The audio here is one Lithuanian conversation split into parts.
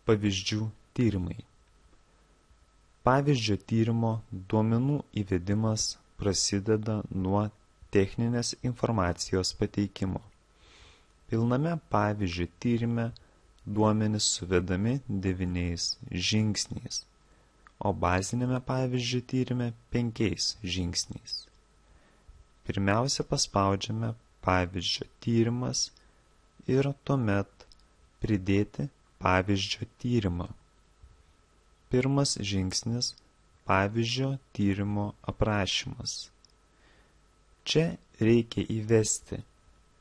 Pavyzdžių tyrimai. Pavyzdžio tyrimo duomenų įvedimas prasideda nuo techninės informacijos pateikimo. Pilname pavyzdžio tyrime duomenys suvedami 9 žingsniais, o bazinėme pavyzdžio tyrime 5 žingsniais. Pirmiausia, paspaudžiame pavyzdžio tyrimas ir tuomet pridėti pavyzdžio tyrimą. Pirmas žingsnis – pavyzdžio tyrimo aprašymas. Čia reikia įvesti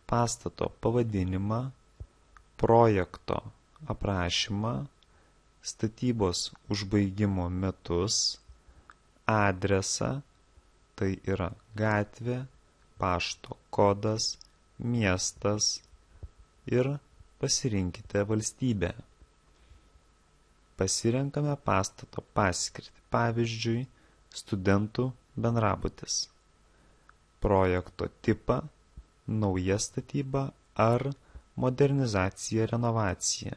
pastato pavadinimą, projekto aprašymą, statybos užbaigimo metus, adresą, tai yra gatvė, pašto kodas, miestas ir pasirinkite valstybę. Pasirenkame pastato paskirtį, pavyzdžiui, studentų bendrabutis. Projekto tipą, nauja statyba ar modernizacija renovacija.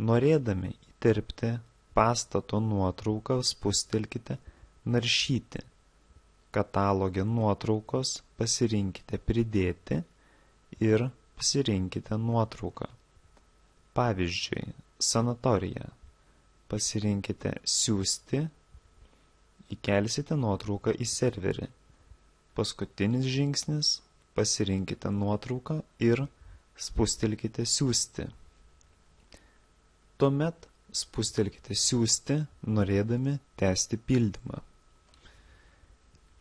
Norėdami įterpti pastato nuotrauką, spustelkite naršyti. Kataloge nuotraukos pasirinkite pridėti ir pasirinkite nuotrauką. Pavyzdžiui, sanatorija. Pasirinkite siųsti, įkelsite nuotrauką į serverį. Paskutinis žingsnis – pasirinkite nuotrauką ir spustelkite siųsti. Tuomet spustelkite siųsti, norėdami tęsti pildymą.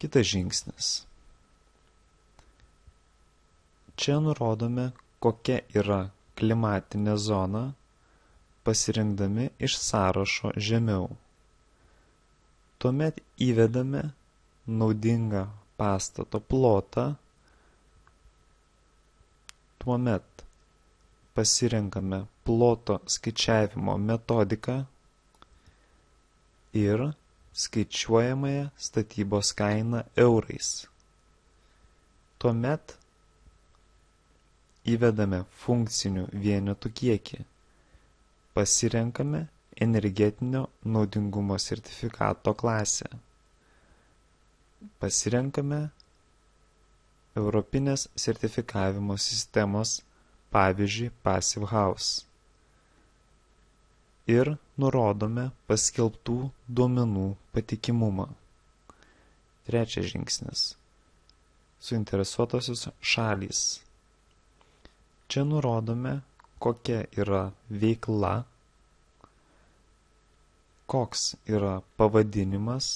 Kitas žingsnis. Čia nurodome, kokia yra klimatinė zona, pasirinkdami iš sąrašo žemiau. Tuomet įvedame naudingą pastato plotą. Tuomet pasirenkame ploto skaičiavimo metodiką ir skaičiuojamąją statybos kainą eurais. Tuomet įvedame funkcinių vienetų kiekį. Pasirenkame energetinio naudingumo sertifikato klasę. Pasirenkame Europinės sertifikavimo sistemos, pavyzdžiui, Passive House. Ir nurodome paskelbtų duomenų patikimumą. Trečias žingsnis. Suinteresuotosios šalys. Čia nurodome, kokia yra veikla, koks yra pavadinimas,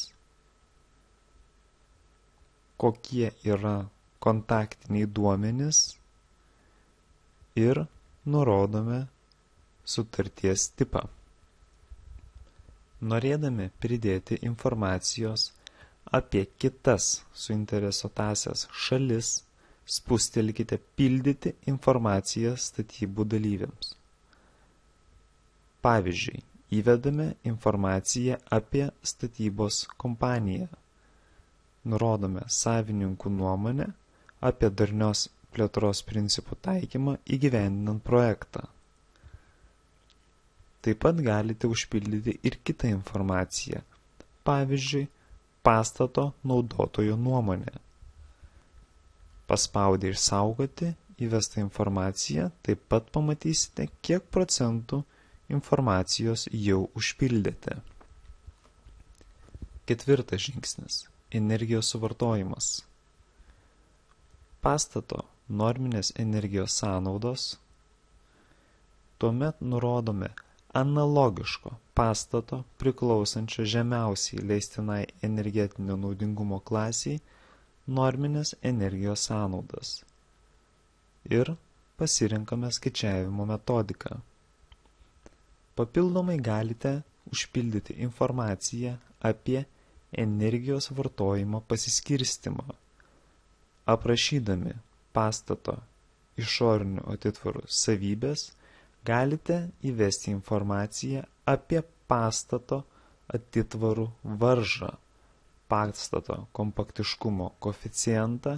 kokie yra kontaktiniai duomenys ir nurodome sutarties tipą. Norėdami pridėti informacijos apie kitas suinteresuotasias šalis, spustelkite pildyti informaciją statybų dalyviams. Pavyzdžiui, įvedame informaciją apie statybos kompaniją. Nurodome savininkų nuomonę apie darnios plėtros principų taikymą įgyvendinant projektą. Taip pat galite užpildyti ir kitą informaciją, pavyzdžiui, pastato naudotojo nuomonę. Paspaudę išsaugoti įvestą informaciją, taip pat pamatysite, kiek procentų informacijos jau užpildėte. Ketvirtas žingsnis. Energijos suvartojimas. Pastato norminės energijos sąnaudos. Tuomet nurodome analogiško pastato priklausančio žemiausiai leistinai energetinio naudingumo klasiai norminės energijos sąnaudas. Ir pasirinkame skaičiavimo metodiką. Papildomai galite užpildyti informaciją apie energijos vartojimo pasiskirstymą, aprašydami pastato išorinių atitvarų savybės, galite įvesti informaciją apie pastato atitvarų varžą, pastato kompaktiškumo koeficientą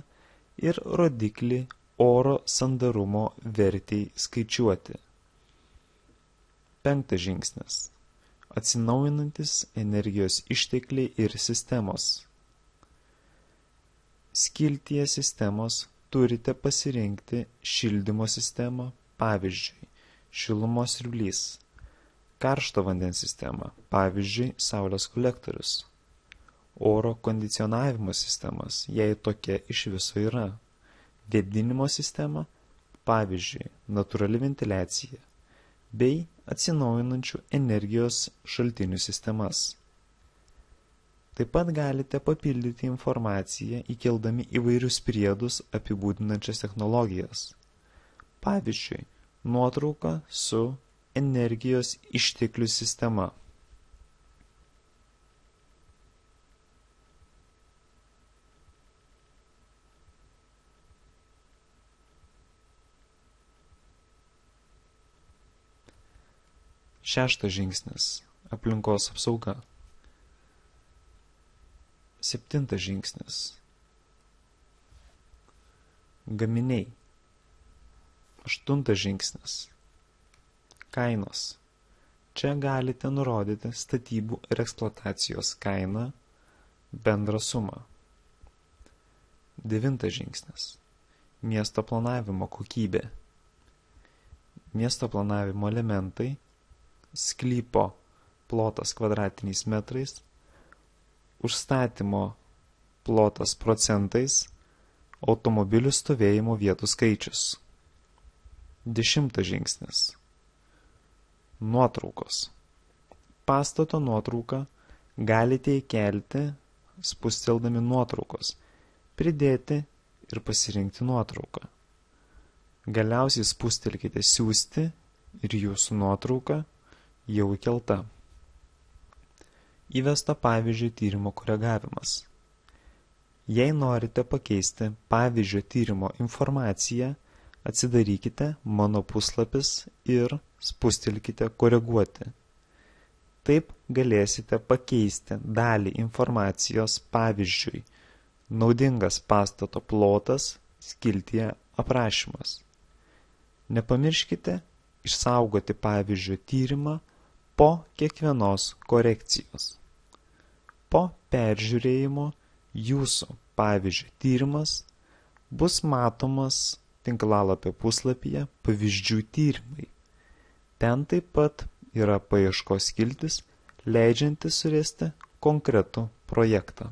ir rodiklį oro sandarumo vertei skaičiuoti. 5 žingsnis. Atsinaujinantis energijos ištekliai ir sistemos. Skiltyje sistemos turite pasirinkti šildymo sistemą, pavyzdžiui, šilumos siurblys, karšto vandens sistemą, pavyzdžiui, saulės kolektorius, oro kondicionavimo sistemas, jei tokia iš viso yra, vėdinimo sistema, pavyzdžiui, natūrali ventiliacija, bei atsinaujinančių energijos šaltinių sistemas. Taip pat galite papildyti informaciją įkeldami įvairius priedus apibūdinančias technologijas. Pavyzdžiui, nuotrauka su energijos išteklių sistema. Šeštas žingsnis. Aplinkos apsauga. 7 žingsnis. Gaminiai. 8 žingsnis. Kainos. Čia galite nurodyti statybų ir eksploatacijos kainą, bendrą sumą. 9 žingsnis. Miesto planavimo kokybė. Miesto planavimo elementai, sklypo plotas kvadratiniais metrais, užstatymo plotas procentais, automobilių stovėjimo vietų skaičius. 10 žingsnis. Nuotraukos. Pastato nuotrauką galite įkelti, spusteldami nuotraukos, pridėti ir pasirinkti nuotrauką. Galiausiai spustelkite siųsti ir jūsų nuotrauka jau įkelta. Įvesta pavyzdžio tyrimo koregavimas. Jei norite pakeisti pavyzdžio tyrimo informaciją, atsidarykite mano puslapis ir spustelkite koreguoti. Taip galėsite pakeisti dalį informacijos, pavyzdžiui, naudingas pastato plotas skiltyje aprašymas. Nepamirškite išsaugoti pavyzdžio tyrimą po kiekvienos korekcijos. Po peržiūrėjimo jūsų pavyzdžio tyrimas bus matomas tinklalapio puslapyje pavyzdžių tyrimai. Ten taip pat yra paieškos skiltis, leidžianti surasti konkretų projektą.